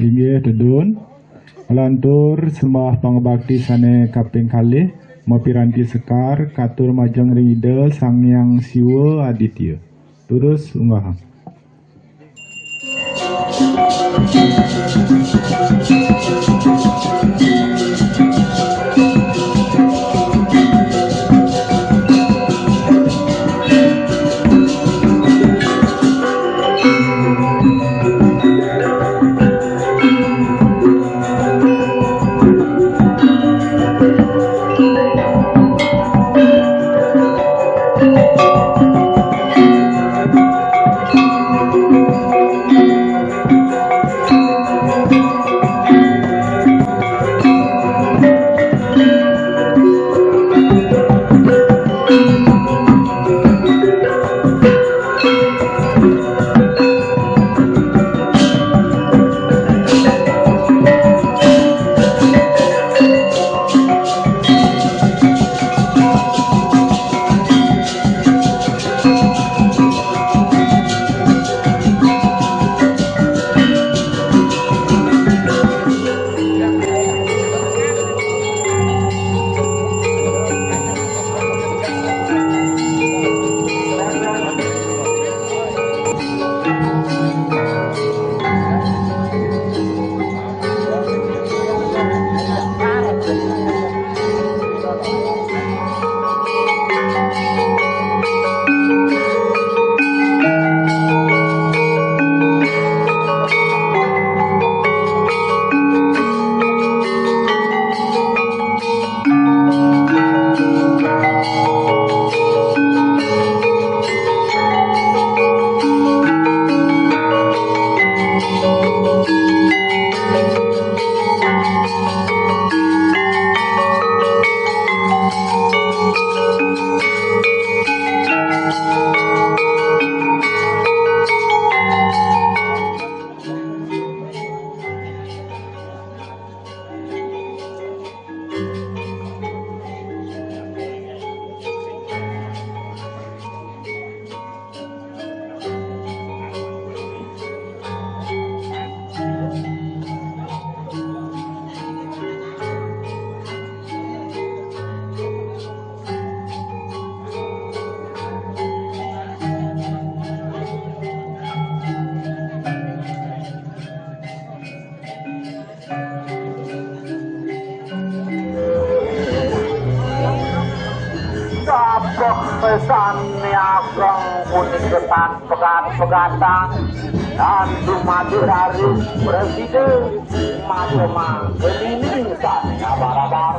Inggih dedun melantur sembah pangbakti sane kaping kalih mapiranti sekar katur majeng ring idel Sang Hyang Siwa Aditya. Terus unggah. niagang puniketan pegat-pegatan dan dumadi dari presiden macam ini kan kabar-kabar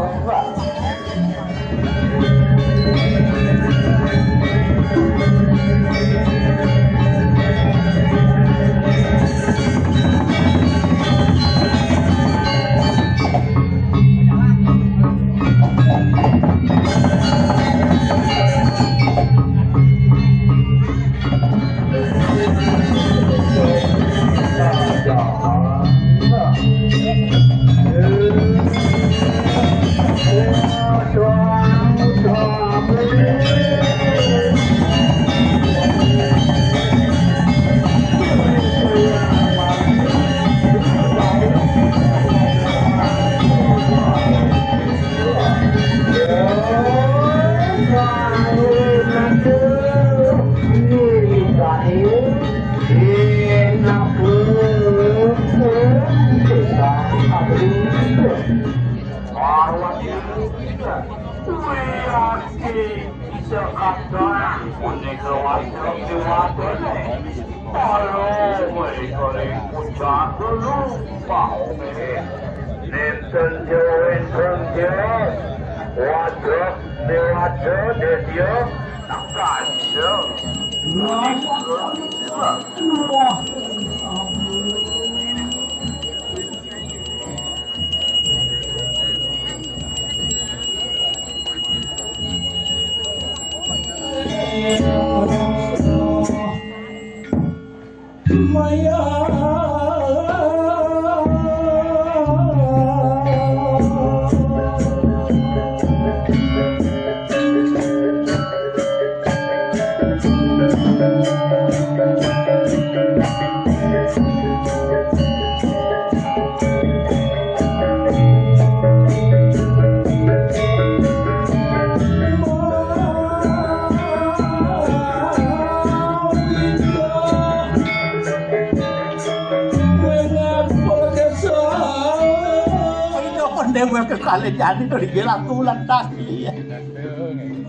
kali jadi dari gelang tulang tadi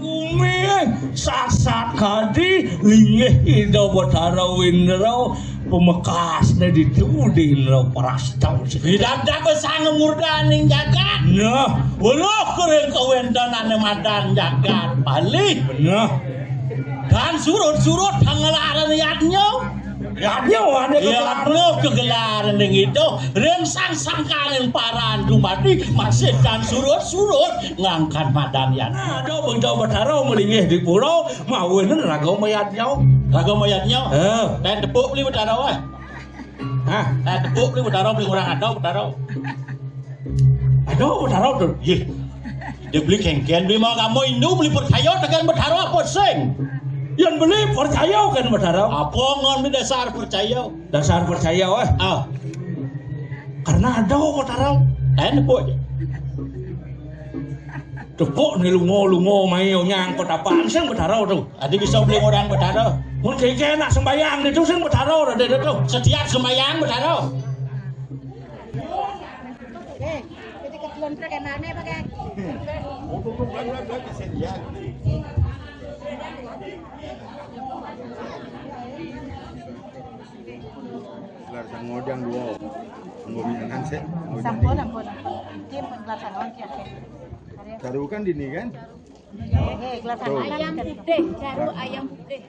Umi sasat kadi lingeh Indo Batara Windraw pemekasnya ditudin lo prastau tidak dapat sang murdaning jagat nah walau keren kewendanan madan jagat balik nah dan surut-surut tanggalan yadnya ada kegelaran yang itu rengsang sangkalan paran dumadi masih dan surut-surut ngangkat madannya ada bang Jawa Batara melingeh di pulau mawin ragau mayatnya dan tepuk beli Batara wah tepuk beli Batara beli orang ada Batara tuh dia beli kengken beli mau kamu Indo beli percaya dengan Batara apa sing yang beli percaya kan Batara apa ngon dasar percaya weh karena ada Batara tepuk nih lungo mayo nyangkut apaan sih Batara tuh ada bisa beli orang Batara mun kayak enak sembayang itu sih Batara udah deh tuh setiap sembayang Batara jadi kebetulan perkenannya pakai gelar sang ngodang dua ngobinan sih sampun tim pelaksanaan siapa taruh kan dini kan gelar ayam putih caru ayam putih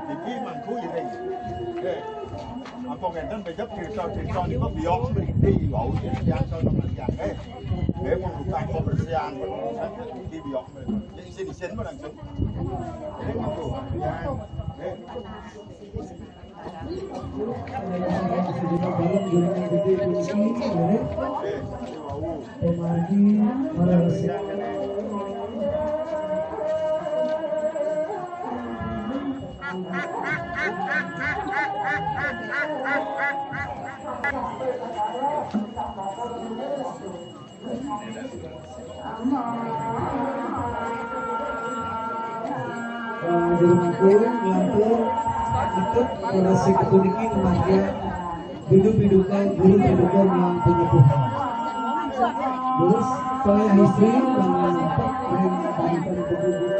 Iki mangku ini. Apa ngeten becak cerita ini kok biok di bau yang yang membuka kebersihan di biok. Jadi sini sini langsung. Jadi mangku ya. ikut orasi ketuniki kematian biduk-bidukan guru-bidukan yang penyepuhan. Terus saya istri yang nampak berikan ketujuh.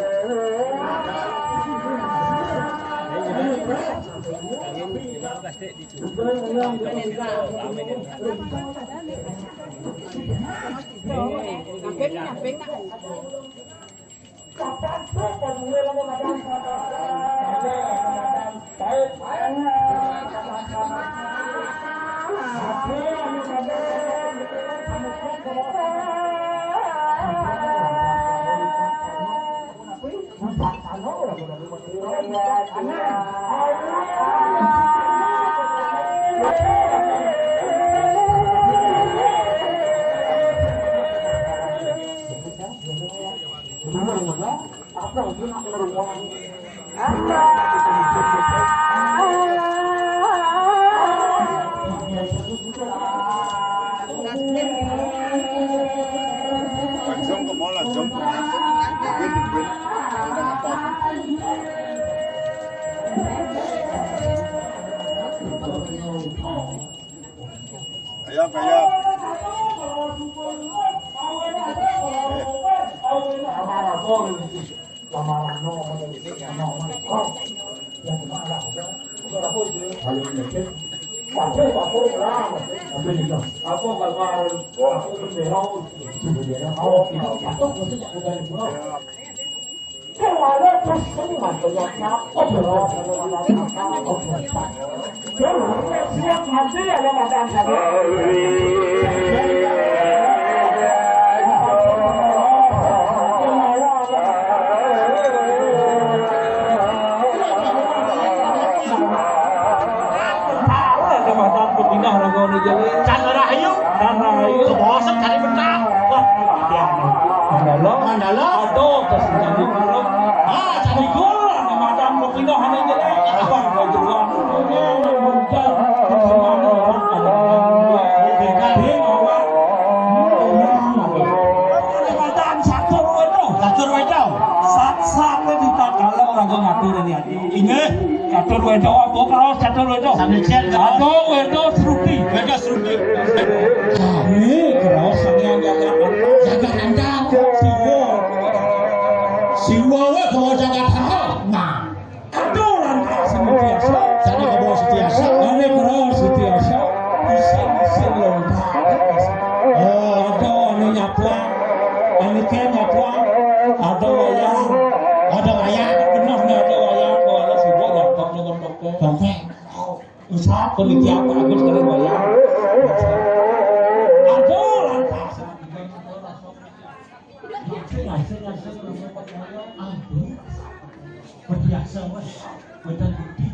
Langsung ke mall langsung. Win. Ayo. Kebosan cari bentak. Mandala. Aduh, jadi kalau cari gol, madam berpindah hanya jelek. Apa yang jelas? Catur wedo apa kalau catur wedo? Aduh wedo serupi. Kalau sangat jaga kandang. Siwa we kalau jaga kandang. Nah, aduh lantas setiasa. Jadi kalau setiasa, ane kalau setiasa, isin lontar. Oh, aduh ane nyaplang, ane ken nyaplang, ada wayang, benar nih ada wayang. Kalau siwa nyaplang dengan topeng. Usaha penelitian Pak Agus dari wayang. Aduh lantas. Berbiasa wes, wedan budi.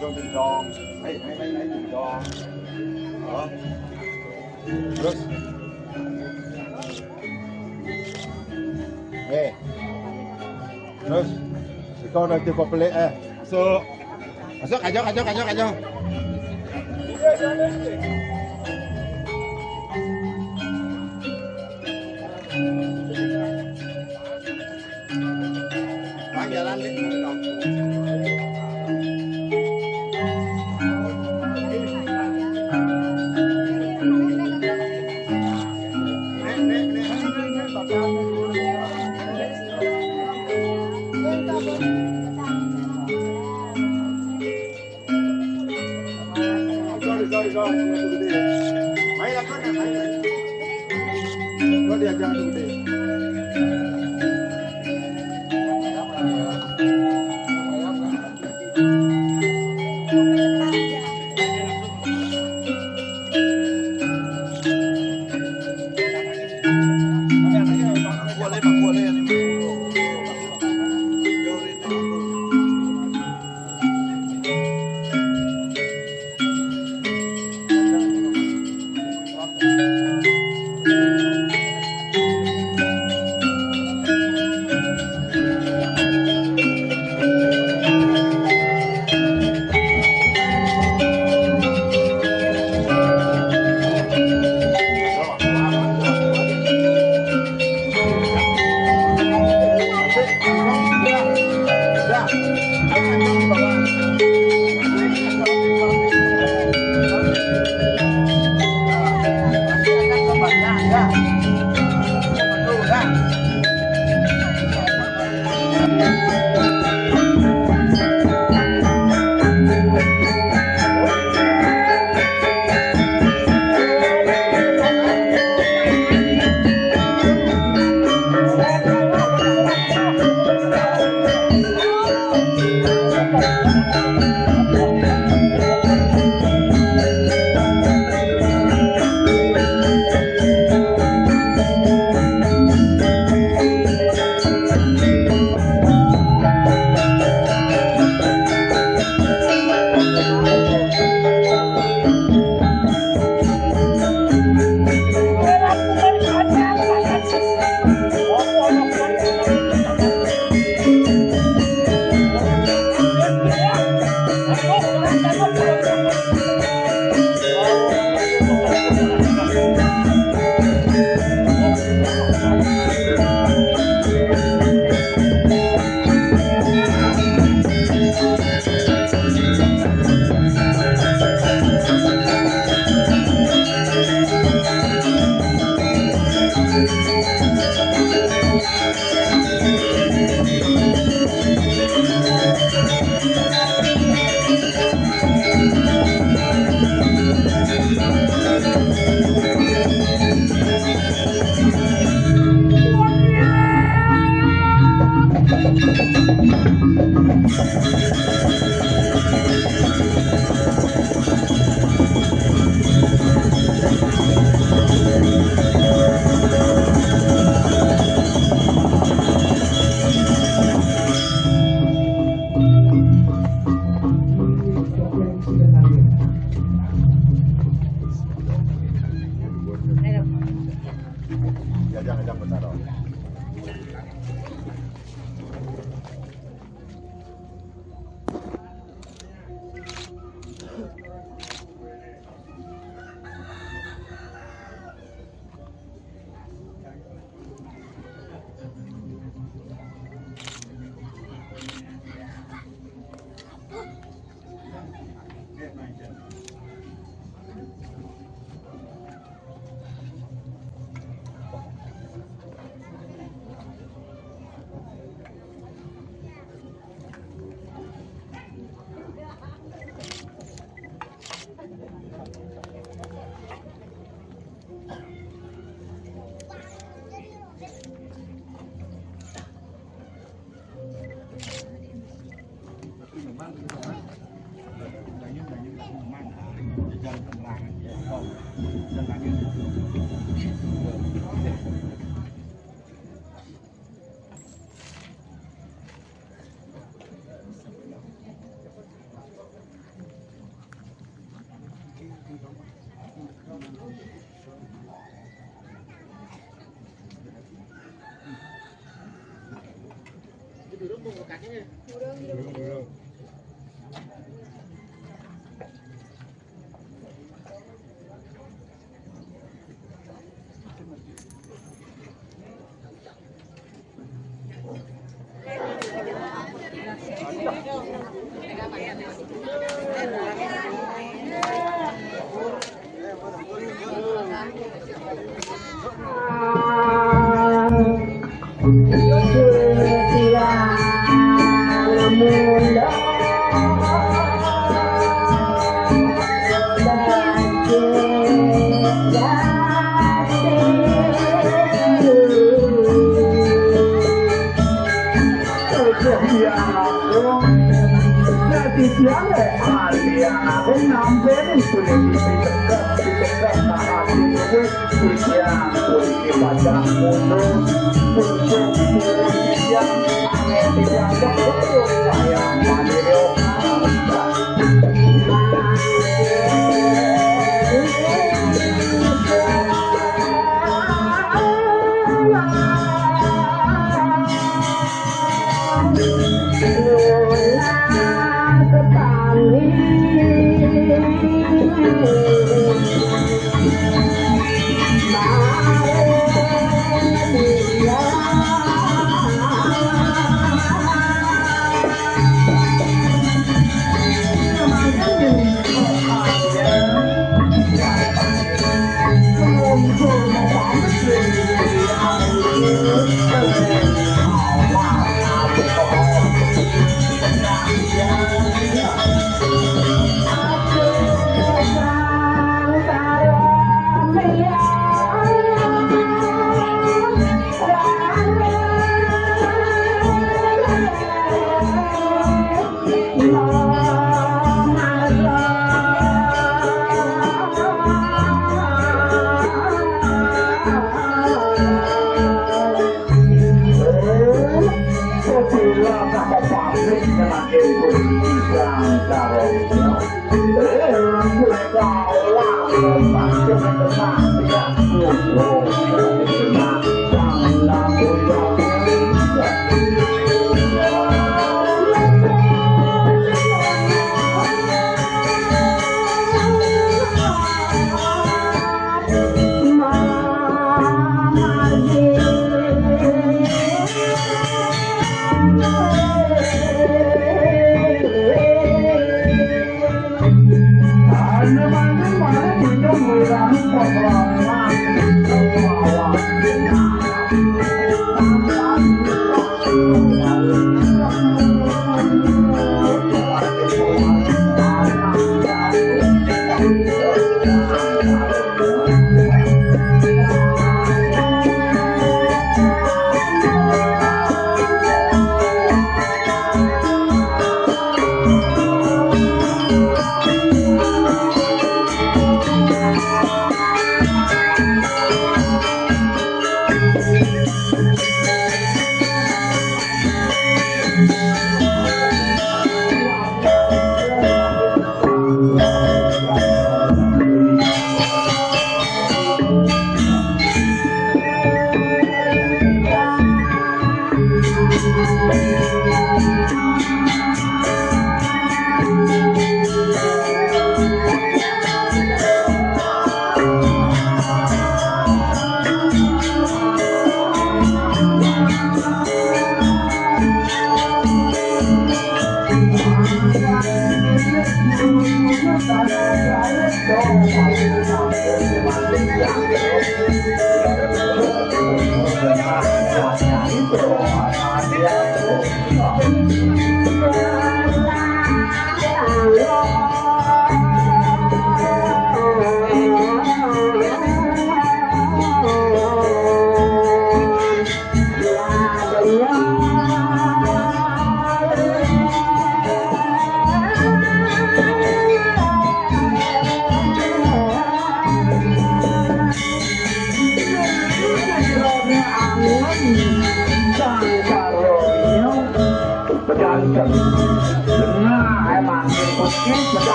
Cho từng đòn, mấy từng đòn, đó, terus, terus, kau nanti kau pelik masuk, kacau. Jalan Sorry. Main lah kau main. Kau dia jangan dulu deh.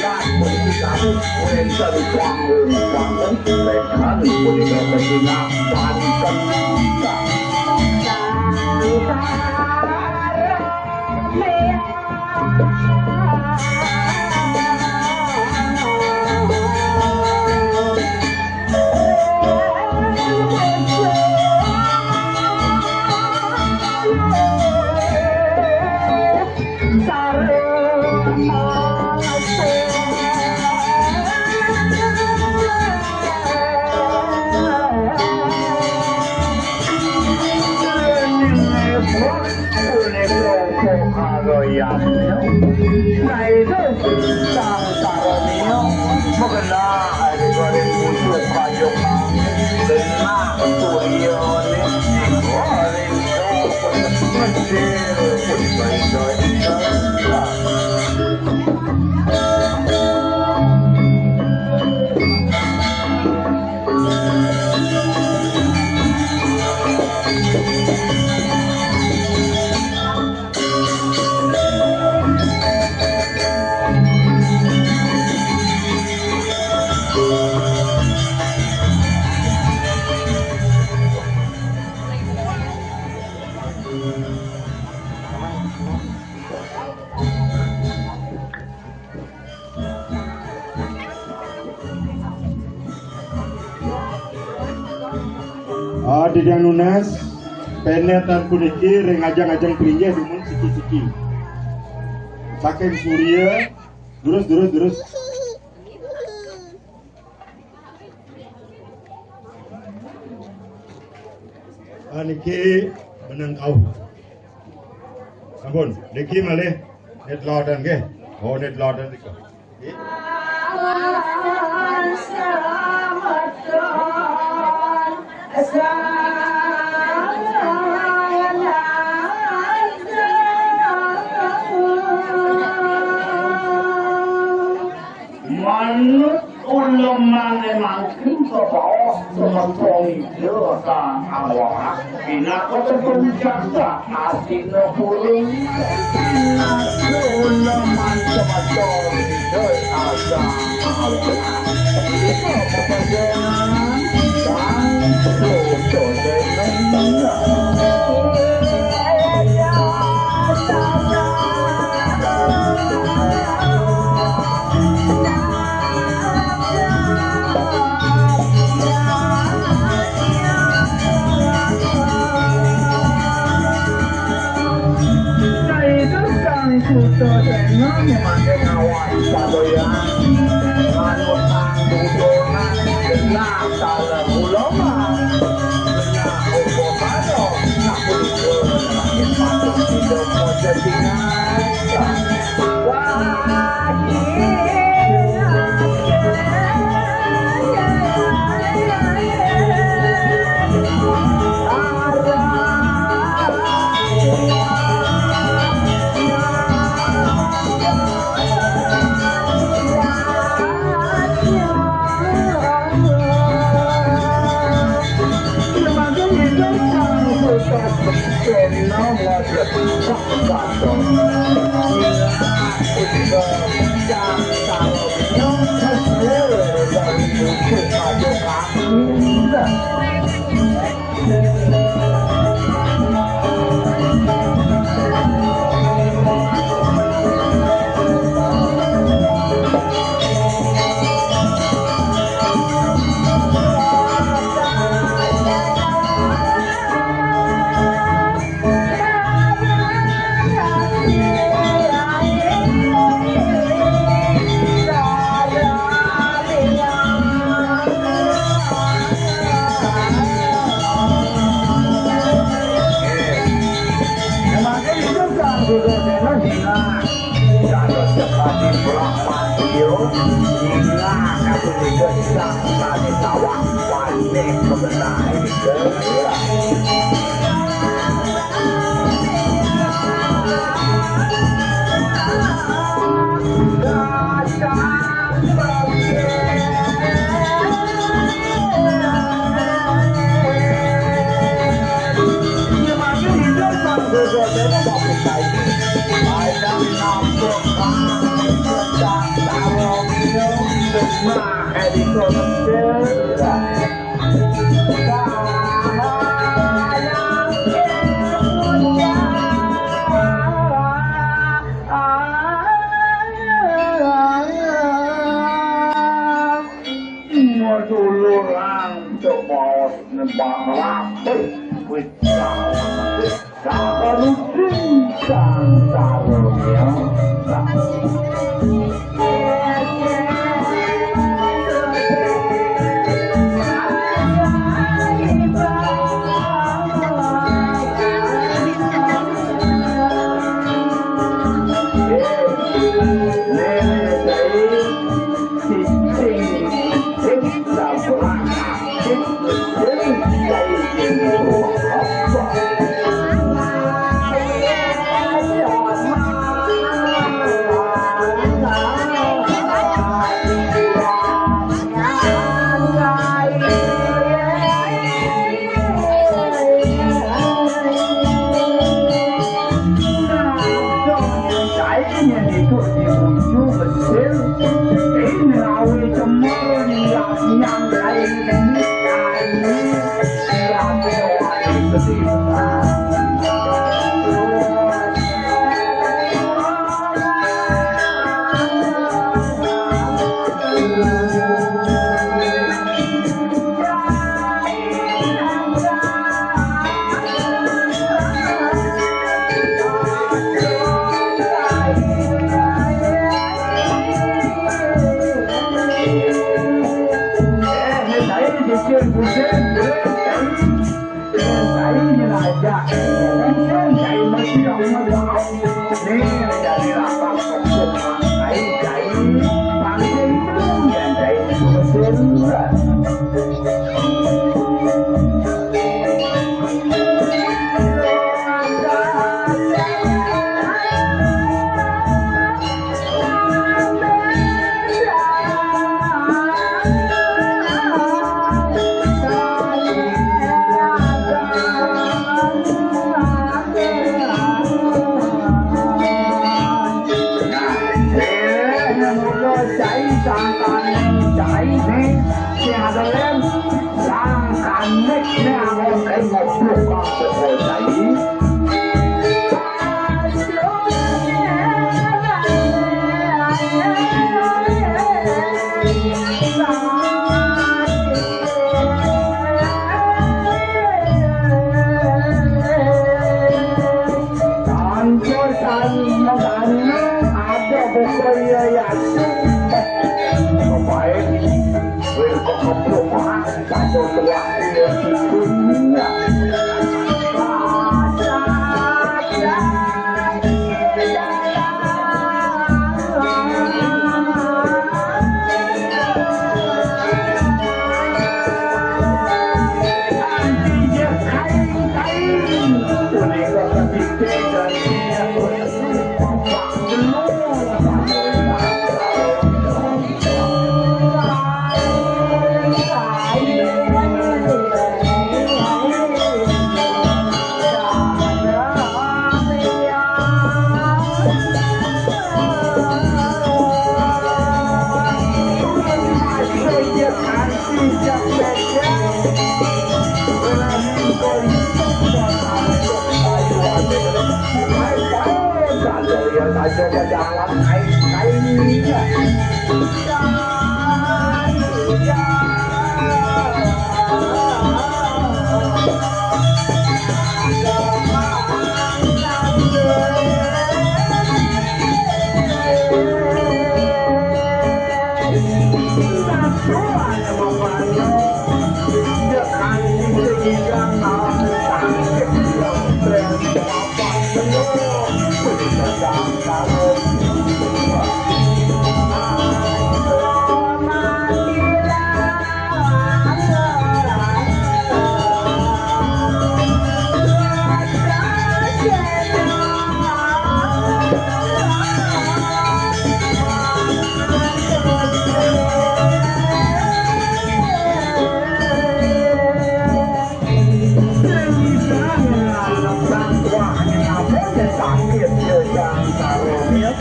Jangan Didang Nunas penetan puniki rengajang-ajang peringgih dumun siki-siki saking Surya terus niki menang kau sampun niki malih net lodan nggih net lodan niki Manut ulama makin ke bawah semacam jasa awak bila kota penjasa asing pulung ulama semacam jasa awak itu perjalanan dan foto Nah, dulu lang coba nebang wit baru cinta sarunya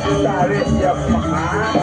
Dari siap makan,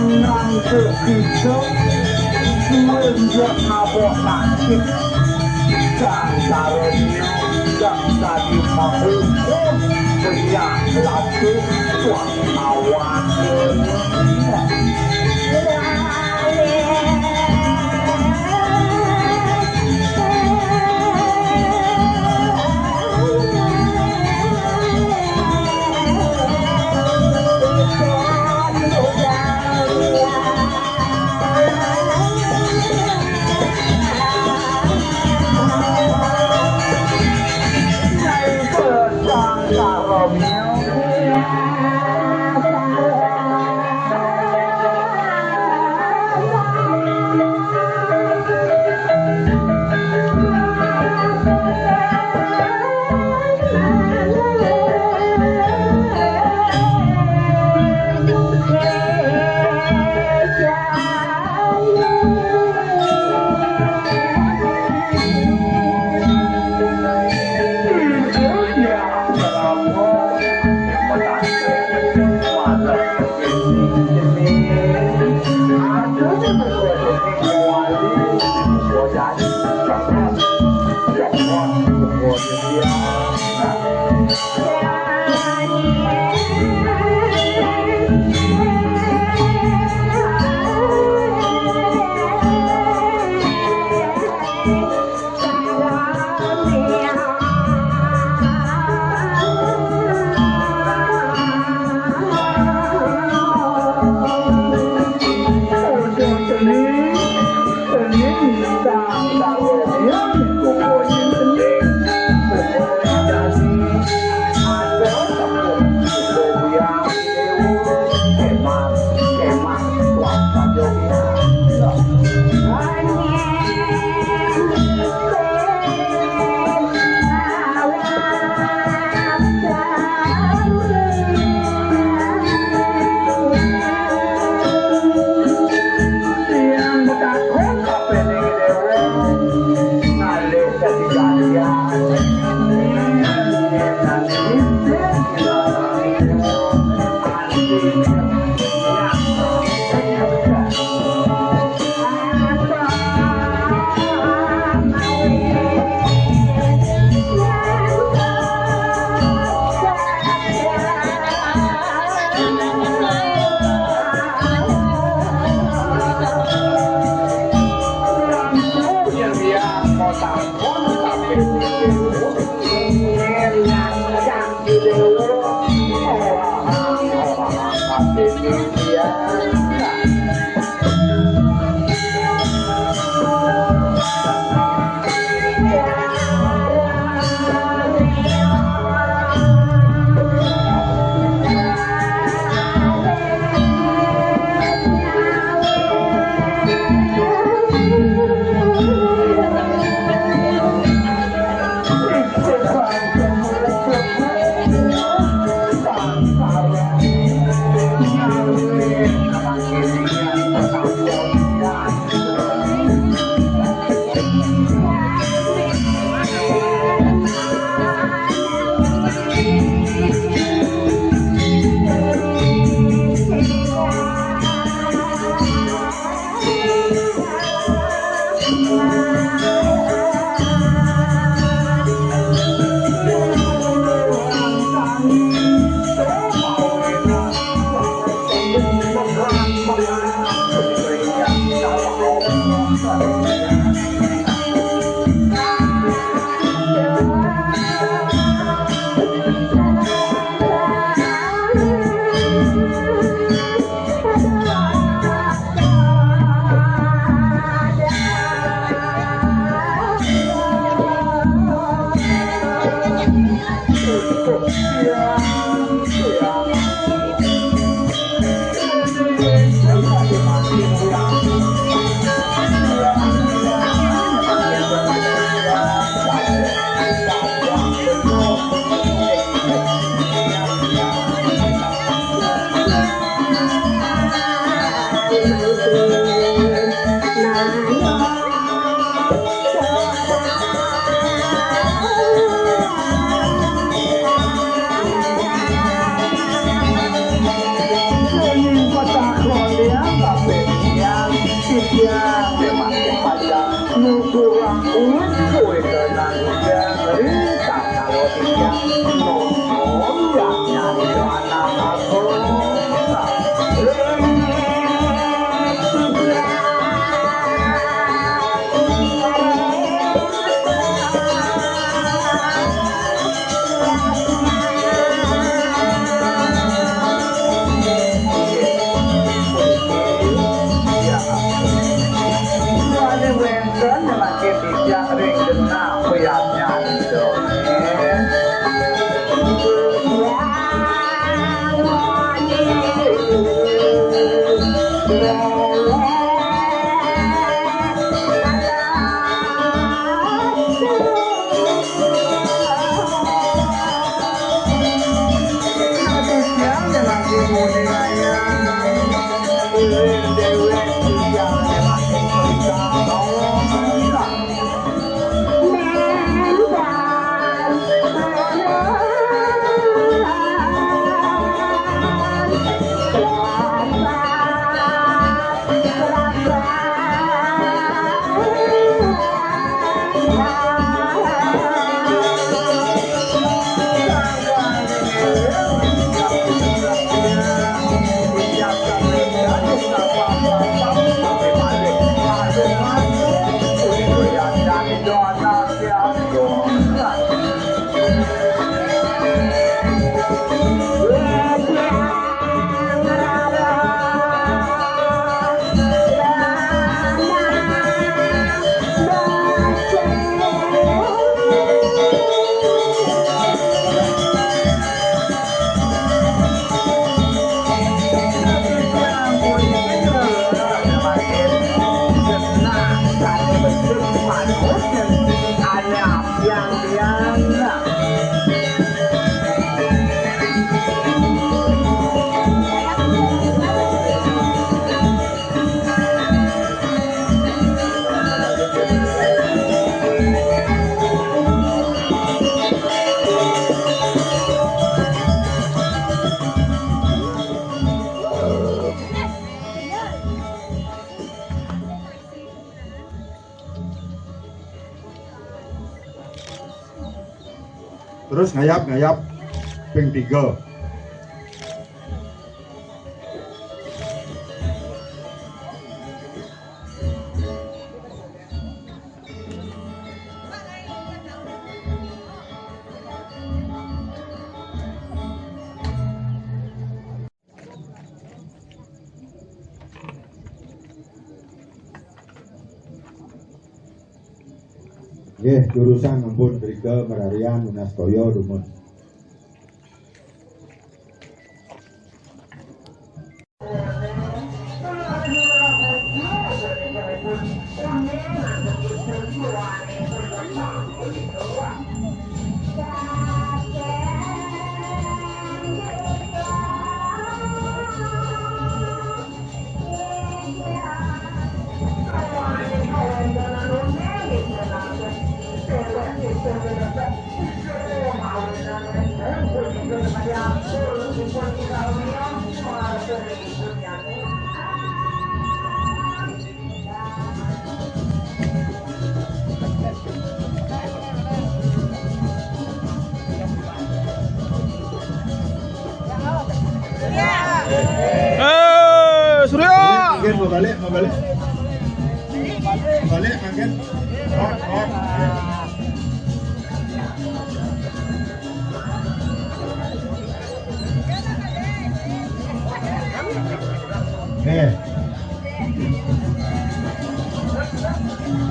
Nang kepisau Semenjak abok sakit Dan karunia Dan tadi menghukum Banyak lagi Tuan awan yang semakin panjang nukurang uang kue tenang hujan cerita kalau tidak nonton yang nyanyi anak aku Terus ngayap ping 3. Nggih, jurusan ampun mrika merarian Unastoyo Dumun. Surya! Makin mau balik. Balik makin. Hot.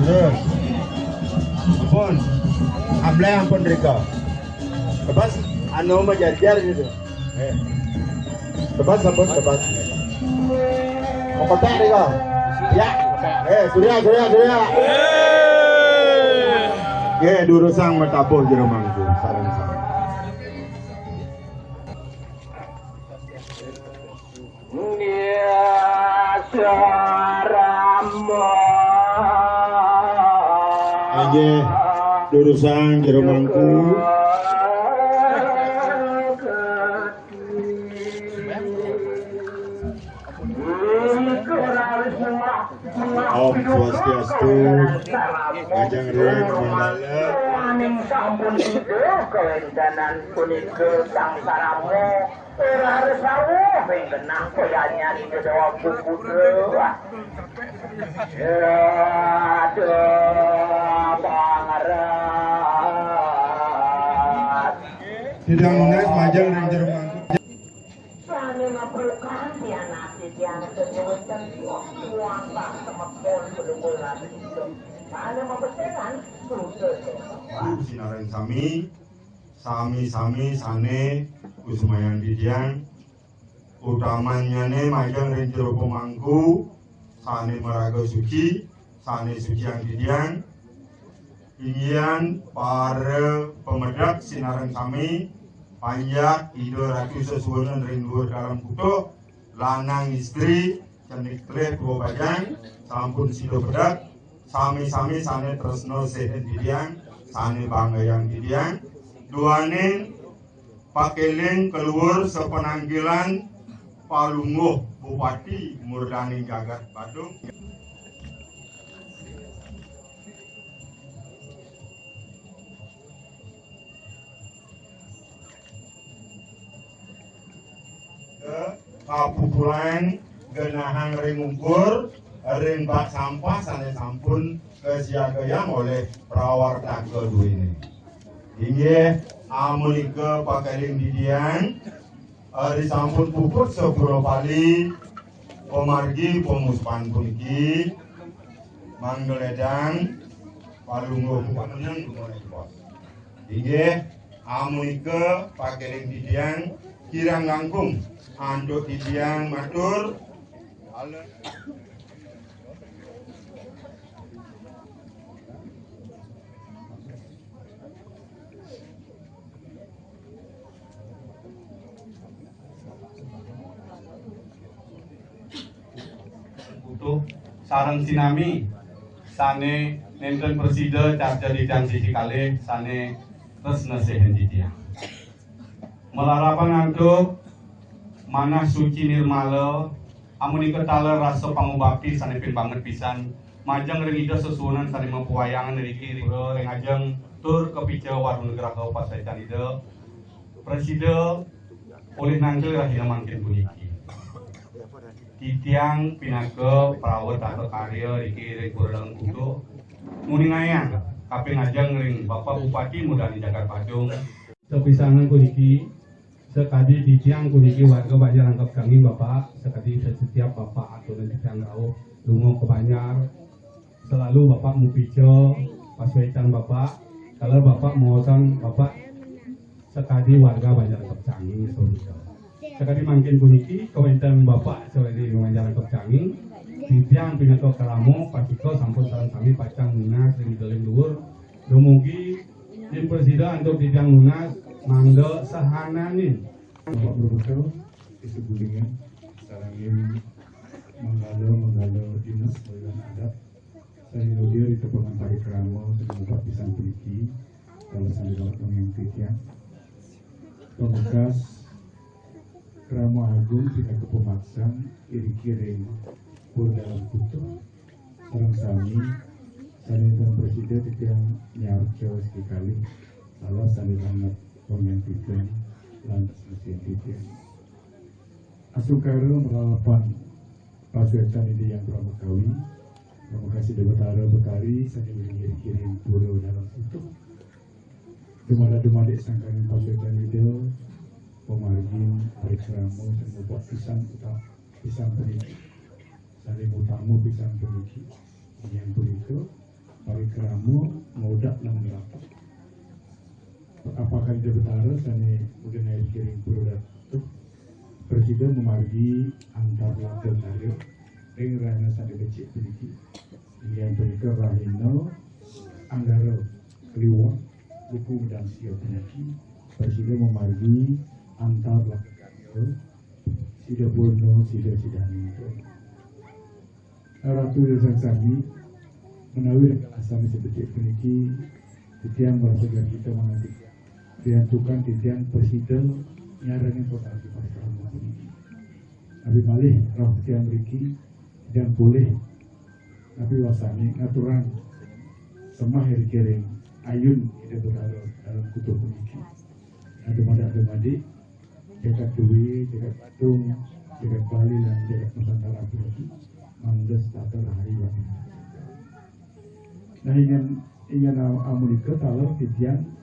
Terus. Ampun Rika. Tebas anu majar-jar gitu. Tebas. Mau kotak Rika. Ya. Surya. Durusang matapuh jero mangku. Sareng-sareng. Nggih, durusang jero mangku. Om Swastiastu. Kajang Ring Milala. Aning sampun ide kewendanan punika sang saramo ora resawu ping kenang koyanya di dewa buku dewa. Aduh, pangarat. Tidak lunas Majang Ring Jero Mangku. Sane ngaprukan tianak tianak kewendan kuasa semepon belum lagi itu. Sane mabetekan Sinaren sami sane kusmayan didian utamanya ne Majang Ring Jero Pemangku sane meraga suci sane suci yang didian ingin para pemedak Sinaren sami panjat ide ratu sesuatu rindu dalam kutuk lanang istri cenik treh dua bajang sampun sido pedak sami-sami sane tresno sehet didiang sane bangga yang didiang duaning pakeling keluar sepenanggilan Palunguh Bupati Murdaning Jagat Badung. Kapupulan genahan ring ukur ring bak sampah sane sampun kesiagayang oleh prawarta kedua ini. Inggih amunika pakeling didian ari sampun puput sepuro kali pemargi pemuspan puniki manggeledang Palunguh Bupati mulai bos. Inggih amunika pakeling didian kirang langkung anduk didian matur sareng sinami sane nenten presida carja didang sisi kalih sane tresna sehen didiang melarapan antuk manah suci nirmala amunika tala rasa pangubakti sane pin banget pisan Majang Ring ida sesuunan sane mempuwayangan niki ring ajeng tur kepica warung negara Kabupaten Canida presida oleh nangkel rahina mangkin puniki titiang pinake perawat atau karya iki ring kurang kudu muni ngayang kaping ajeng ring Bapak Bupati Murdaning Jagat Badung sepisanan puniki sekadi titiang puniki warga Banjar Angkep kami Bapak sekadi setiap Bapak atau titiang rauh lungo ke Banjar selalu Bapak mupico paswetan Bapak kalau Bapak mohon Bapak sekadi warga Banjar Angkep Canggih saudara sekali mangkin puniki kawentan Bapak sebagai pengajaran Canggih titiang pinato kalamo patiko sampun sareng sami pacang munas ring deling dhuwur dumugi yen presida untuk titiang munas mangga sahananin Bapak Profesor Isubulingan sarangin menggalo dinas dan adat saya nudir itu pengantari keramo dengan pisan puniki kalau saya dapat yang titiang pemegas Keramo Agung tidak kepemaksan kiri-kiri pun dalam kutub sarang sami dan presiden yang nyarco sekali salah sami banget pemimpin lantas mesin titian asukaro meralapan paswetan ini yang pramukawi pramukasi debatara bekari sani kiri-kiri pura dalam kutub demada-demada sangkaran paswetan itu pemargin parikramo dan membuat pisang peniki saling utamu pisang peniki yang begitu parikramo modak lang rapat apakah dia betara sani mengenai kirim produk itu presiden memargi antar latar tario ring rana sani becik peniki yang begitu rahino anggara kliwon buku dan siap peniki presiden memargi antar lakukan sida bono sida sidani ratu desa sami menawi asami seperti puniki titiang balasagan kita menanti diantukan titiang presiden nyarani potensi parikrama puniki abi malih roh tiang riki dan boleh tapi wasani ngaturan semua hari kiring ayun kita berada dalam kutub puniki. Ada madi jagat Dewi, jagat Patung, jagat Bali dan jagat Nusantara Pulau mangges tata hari wani. Nah ingin amulika talar titian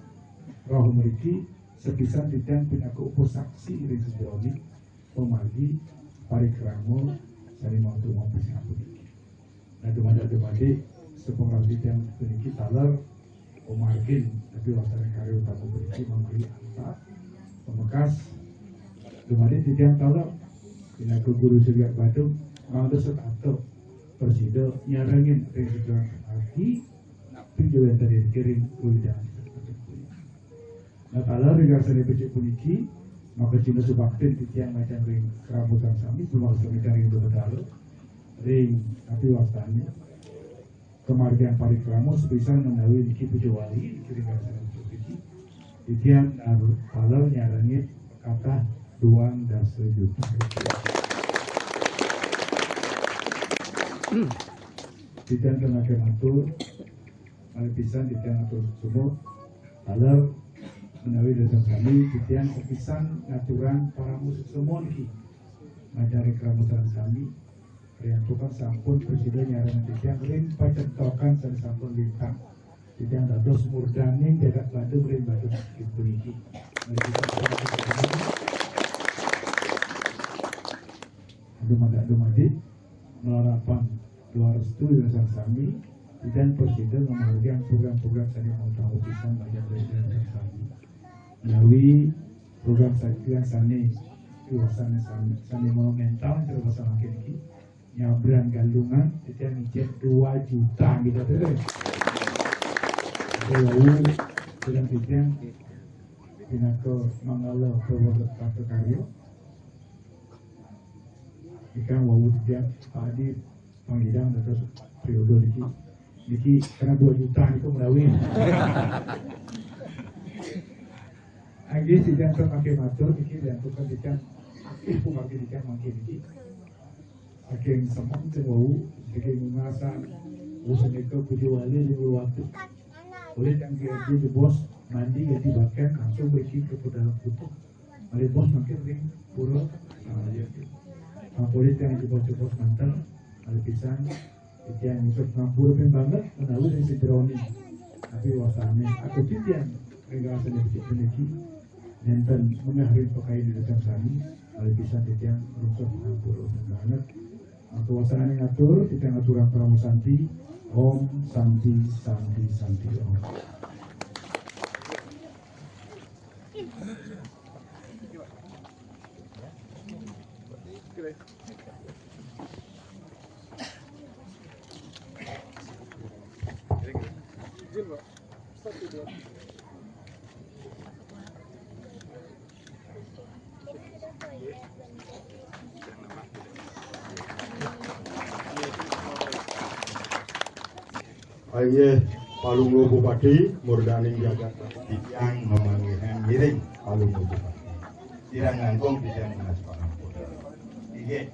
roh meriki sepisan titian pinaku uposaksi iri sejauhi pemargi parikramo sari mau tu mau pisah puniki. Nah demade sepenggal titian puniki talar pemargin tapi wasana karya utama puniki memberi anta pemekas demade titian talar pinaku guru segat Badung mau desek atau persida nyarangin residen arti pinjau yang tadi kirim kuliah. Nah kalau regasa pecik puniki maka cina subaktin titian macam ring kerabutan sami belum harus ring berdalo ring tapi waktanya kemargian parikramo sebisa menawi niki pujawali kirim regasa pecik titian kalau nyarangin kata duang dan sejuta. Titian tenaga matur pisan titian atur semua alar menawi dasar kami titian pisan ngaturan para musik semua ki ngajari keramutan kami yang tukang sampun presiden nyaran titian ring pacentokan sari sampun lintang titian dados murdani jagat Bandung ring Bandung gitu iki aduh madi melarapan luar restu dasar kami dan presiden menghargai program-program saya mau tahu pisan banyak presiden kami melalui program saya sani kawasan sani monumental yang terus makin ini nyabran gandungan itu yang ngicip 2 juta gitu terus lalu sedang titian pinako mangala ke karyo ikan wawu titian hadir pangidang terus periode Niki karena 2 juta itu melalui. Anggi sidang terpakai matur Niki dan tukar dikan ibu pakai dikan makin Niki. Akhirnya semang cewau sebagai mengasan usaha puji wali di waktu. Oleh yang kerja di bos mandi ganti bahkan langsung beriki ke dalam tutup. Oleh bos makin ring pura. Boleh yang di bos mantel. Oleh pisang. Titian untuk ngampur banget menawi dari sidroni tapi wasane aku titian regasa dari pecik nenten mengakhiri pakai di dalam sani oleh bisa titian untuk ngampur banget aku wasane ngatur titian ngaturan pramu santi om santi santi santi om. Aye Palunggo Bupati Murdaning Jagat Titian memanggihan miring Palunggo Bupati. Tirang ngangkong titian Mas Pangampun. Ige